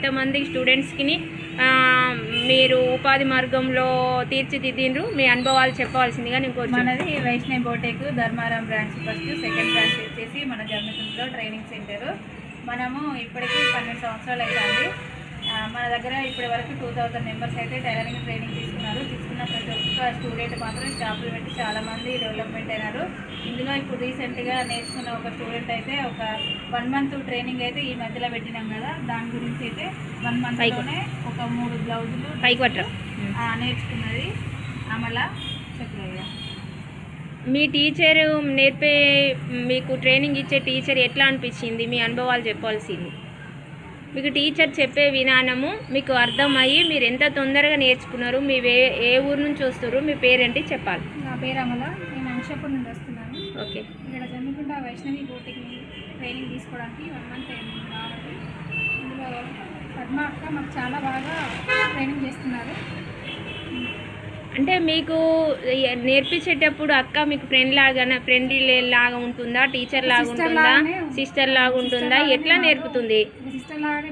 ఎంతమంది స్టూడెంట్స్కి మీరు ఉపాధి మార్గంలో తీర్చిదిద్దిండ్రు? మీ అనుభవాలు చెప్పవలసిందిగా నేను కోరుతున్నాను. మనది Vaishnavi బోటెక్ Dharmaram branch first, second branch వచ్చేసి మన జమ్మికుంటలో ట్రైనింగ్ సెంటర్. మనము ఇప్పటికీ 12 సంవత్సరాలు అవుతుంది. మన దగ్గర ఇప్పటి వరకు 2000 మెంబర్స్ అయితే టైలరింగ్ ట్రైనింగ్ తీసుకున్నారు. తీసుకున్న ప్రతి ఒక్క స్టూడెంట్ మాత్రం స్టాఫ్లు పెట్టి చాలామంది డెవలప్మెంట్ అయినారు. ఇందులో ఇప్పుడు రీసెంట్గా నేర్చుకున్న ఒక స్టూడెంట్ అయితే ఒక 1 మంత్ ట్రైనింగ్ అయితే ఈ మధ్యలో పెట్టినాం కదా, దాని గురించి అయితే 1 మంత్లోనే ఒక 3 బ్లౌజులు నేర్చుకున్నది. అమలా చెప్పలేదు. మీ టీచర్ మీకు ట్రైనింగ్ ఇచ్చే టీచర్ ఎట్లా అనిపించింది? మీ అనుభవాలు చెప్పాల్సింది. మీకు టీచర్ చెప్పే విధానము మీకు అర్థమయ్యి మీరు ఎంత తొందరగా నేర్చుకున్నారు? మీ ఏ ఊరు నుంచి వస్తారు? మీ పేరేంటి చెప్పాలి. నా పేరు అమల, నేను అంశాపూర్ నుండి వస్తున్నాను. ఓకే. ఇక్కడ జమ్మికుంట వైష్ణవి బోటిక్ ట్రైనింగ్ తీసుకోవడానికి 1 మంత్ అయింది కాబట్టి ఇందులో పద్మ అక్క మాకు చాలా బాగా ట్రైనింగ్ చేస్తున్నారు. అంటే మీకు నేర్పించేటప్పుడు అక్క మీకు ఫ్రెండ్లీ లాగా ఉంటుందా? టీచర్ లాగా ఉంటుందా? సిస్టర్ లాగా ఉంటుందా? ఎట్లా నేర్పుతుంది? సిస్టర్ లాగానే